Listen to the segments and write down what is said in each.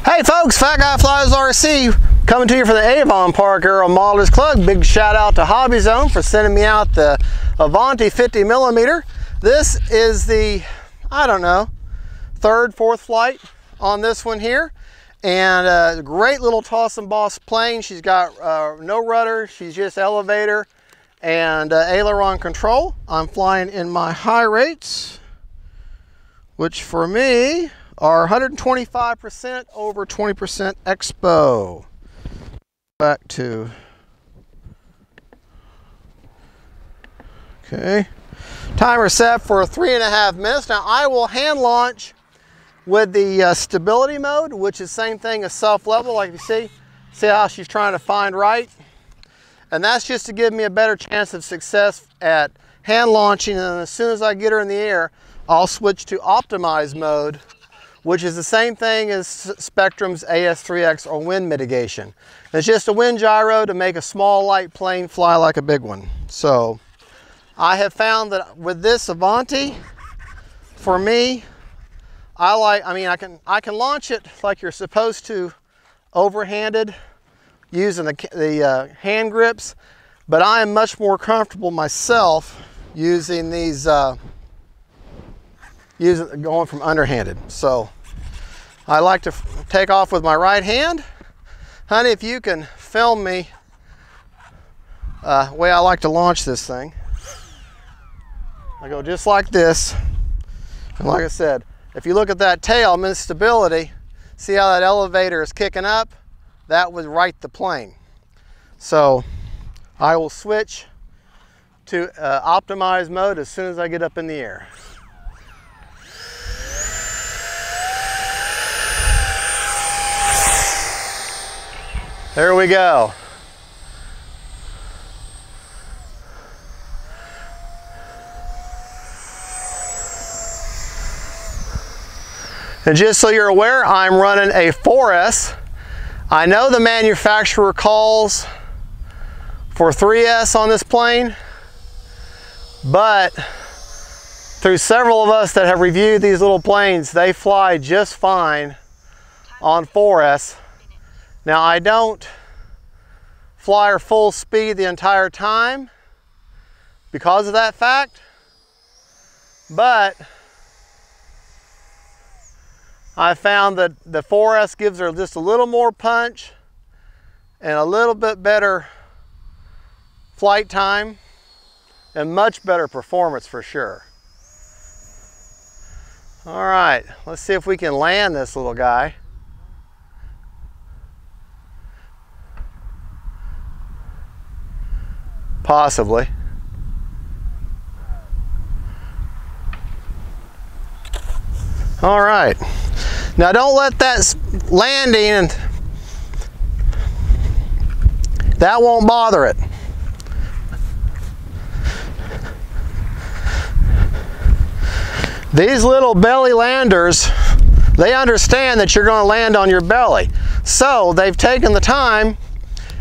Hey folks, Fat Guy Flies RC coming to you from the Avon Park Aero Modelers Club. Big shout out to Hobbyzone for sending me out the Avanti 50mm. This is the, I don't know, third, fourth flight on this one here. And a great little toss and boss plane. She's got no rudder, she's just elevator and aileron control. I'm flying in my high rates, which for me are 125% over 20% expo. Back to, okay. Timer set for 3.5 minutes. Now I will hand launch with the stability mode, which is same thing as self-level, like you see how she's trying to find right. And that's just to give me a better chance of success at hand launching, and as soon as I get her in the air, I'll switch to optimize mode, which is the same thing as Spectrum's AS3X or wind mitigation. It's just a wind gyro to make a small light plane fly like a big one. So I have found that with this Avanti, for me, I can launch it like you're supposed to, overhanded, using the hand grips, but I am much more comfortable myself using these, going from underhanded. So I like to take off with my right hand. Honey, if you can film me the way I like to launch this thing. I go just like this, and like I said, if you look at that tail, I'm in stability. See how that elevator is kicking up? That would right the plane. So I will switch to optimize mode as soon as I get up in the air. There we go. And just so you're aware, I'm running a 4S. I know the manufacturer calls for 3S on this plane, but through several of us that have reviewed these little planes, they fly just fine on 4S. Now I don't fly her full speed the entire time because of that fact, but I found that the 4S gives her just a little more punch and a little bit better flight time and much better performance for sure. All right, let's see if we can land this little guy. Possibly. All right. Now don't let that landing, and that won't bother it. These little belly landers, they understand that you're going to land on your belly. So they've taken the time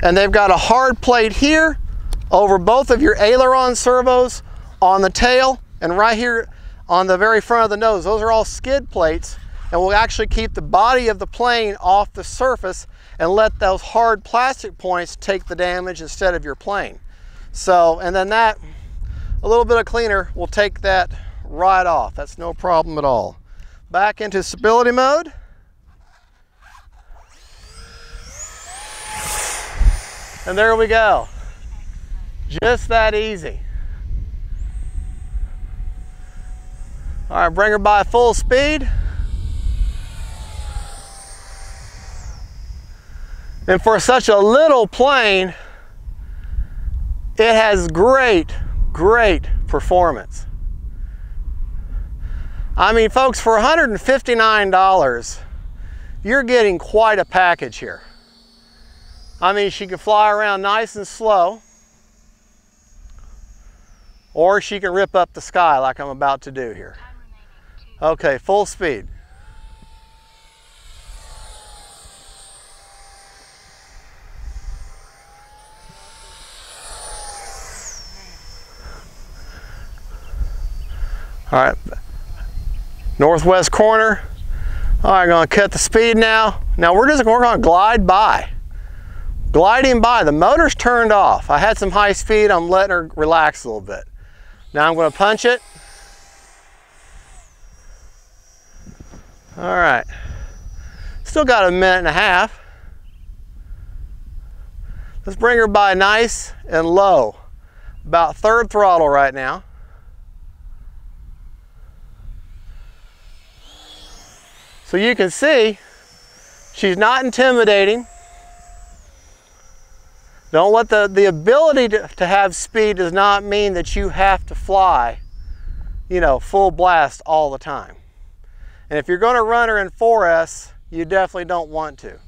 and they've got a hard plate here over both of your aileron servos, on the tail, and right here on the very front of the nose. Those are all skid plates, and will actually keep the body of the plane off the surface and let those hard plastic points take the damage instead of your plane. So, and then that, a little bit of cleaner will take that right off. That's no problem at all. Back into stability mode. And there we go. Just that easy. All right, bring her by full speed. And for such a little plane, it has great performance. I mean, folks, for $159, you're getting quite a package here. I mean, she can fly around nice and slow, or she can rip up the sky like I'm about to do here. Okay, full speed. All right, northwest corner. All right, I'm gonna cut the speed now. Now we're gonna glide by. Gliding by, the motor's turned off. I had some high speed, I'm letting her relax a little bit. Now I'm gonna punch it. All right, still got a minute and a half. Let's bring her by nice and low. About third throttle right now. So you can see, she's not intimidating. Don't let the ability to have speed does not mean that you have to fly, you know, full blast all the time. And if you're going to run her in 4S, you definitely don't want to.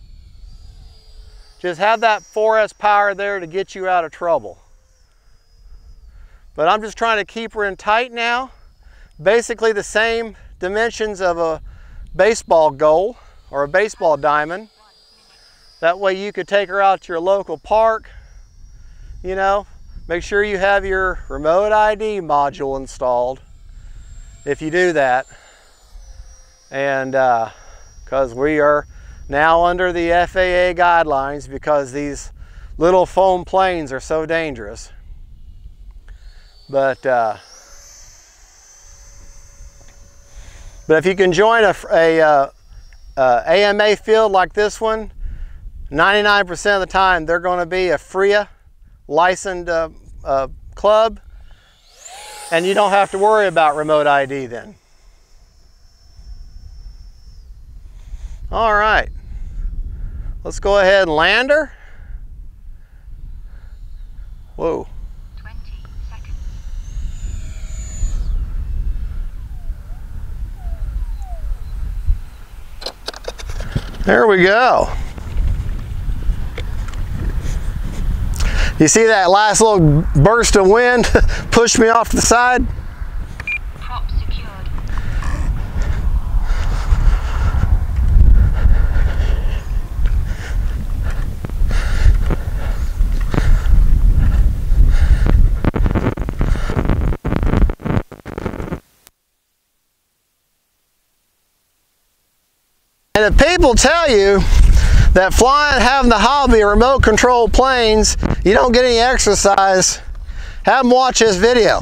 Just have that 4S power there to get you out of trouble. But I'm just trying to keep her in tight now. Basically the same dimensions of a baseball goal or a baseball diamond. That way you could take her out to your local park. You know, make sure you have your remote ID module installed if you do that. And because we are now under the FAA guidelines because these little foam planes are so dangerous. But if you can join a AMA field like this one, 99% of the time they're going to be a FRIA licensed club, and you don't have to worry about remote ID then. All right, let's go ahead and land her. Whoa. 20 seconds. There we go. You see that last little burst of wind pushed me off to the side? Prop secured. And if people tell you that flying, having the hobby, remote control planes, you don't get any exercise, have them watch this video.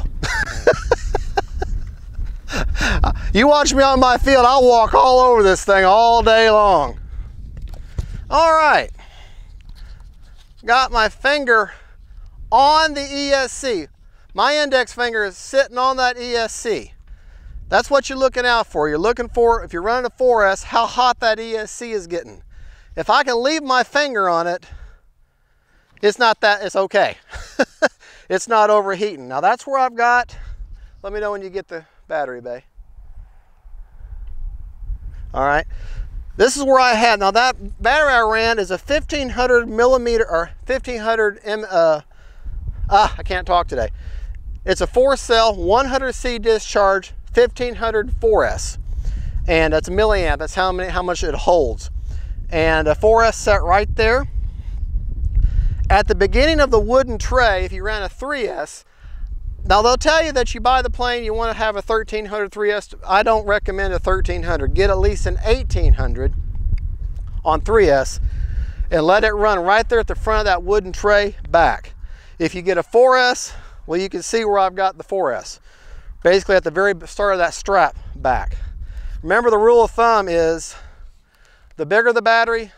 You watch me on my field, I'll walk all over this thing all day long. All right, got my finger on the ESC. My index finger is sitting on that ESC. That's what you're looking out for. You're looking for, if you're running a 4S, how hot that ESC is getting. If I can leave my finger on it, it's not that, it's okay. It's not overheating. Now that's where I've got, let me know when you get the battery bay. All right, this is where I had, now that battery I ran is a 1500 millimeter, or 1500 I can't talk today. It's a 4-cell, 100C discharge, 1500 4S. And that's a milliamp, that's how much it holds. And a 4S set right there. At the beginning of the wooden tray, if you ran a 3S, now they'll tell you that you buy the plane, you want to have a 1300 3S. I don't recommend a 1300. Get at least an 1800 on 3S and let it run right there at the front of that wooden tray back. If you get a 4S, well, you can see where I've got the 4S. Basically at the very start of that strap back. Remember, the rule of thumb is the bigger the battery,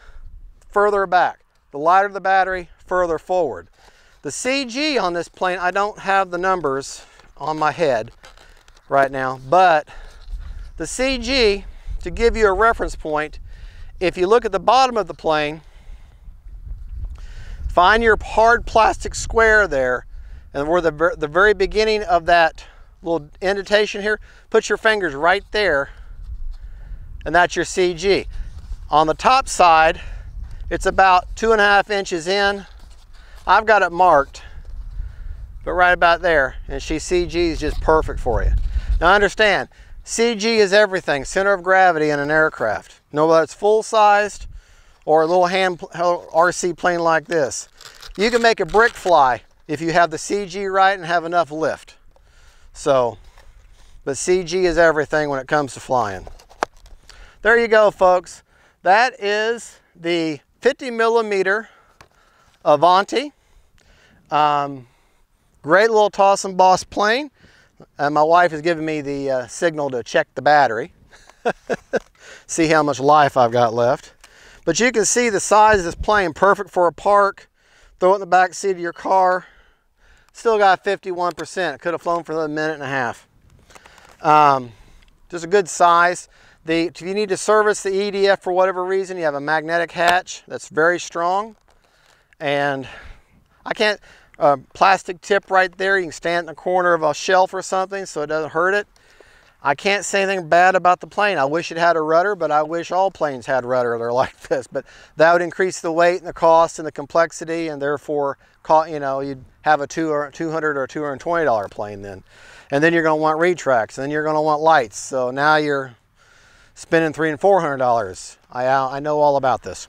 further back. The lighter the battery, further forward. The CG on this plane, I don't have the numbers on my head right now, but the CG, to give you a reference point, if you look at the bottom of the plane, find your hard plastic square there, and where the very beginning of that little indentation here, put your fingers right there, and that's your CG. On the top side, it's about 2.5 inches in. I've got it marked, but right about there, and CG is just perfect for you. Now understand, CG is everything, center of gravity in an aircraft. No, whether it's full-sized or a little hand RC plane like this. You can make a brick fly if you have the CG right and have enough lift. So, but CG is everything when it comes to flying. there you go, folks. That is the 50mm Avanti. Great little toss and boss plane. And my wife has given me the signal to check the battery. See how much life I've got left. But you can see the size of this plane, perfect for a park. Throw it in the back seat of your car. Still got 51%. It could have flown for another minute and a half. Just a good size. If you need to service the EDF for whatever reason, you have a magnetic hatch that's very strong. And I can't, plastic tip right there. You can stand in the corner of a shelf or something so it doesn't hurt it. I can't say anything bad about the plane. I wish it had a rudder, but I wish all planes had rudder that are like this. But that would increase the weight and the cost and the complexity, and therefore, you know, you'd have a $200 or $220 plane then. And then you're going to want retracts, and then you're going to want lights. So now you're spending $300 and $400. I know all about this.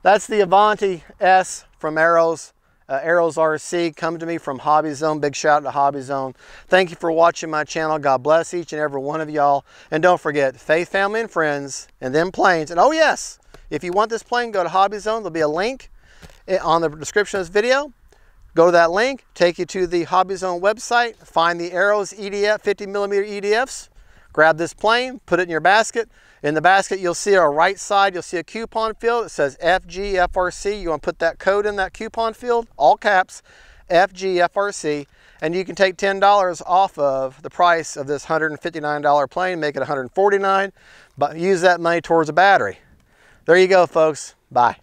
That's the Avanti S from Arrows. Arrows RC, come to me from Hobbyzone. Big shout out to Hobbyzone. Thank you for watching my channel. God bless each and every one of y'all. And don't forget, faith, family, and friends, and then planes. And oh yes, if you want this plane, go to Hobbyzone. There'll be a link on the description of this video. Go to that link, take you to the Hobbyzone website, find the Arrows EDF, 50mm EDFs, grab this plane, put it in your basket. In the basket, you'll see our right side, you'll see a coupon field. It says FGFRC. You want to put that code in that coupon field, all caps, FGFRC, and you can take $10 off of the price of this $159 plane, make it $149, but use that money towards a battery. There you go, folks. Bye.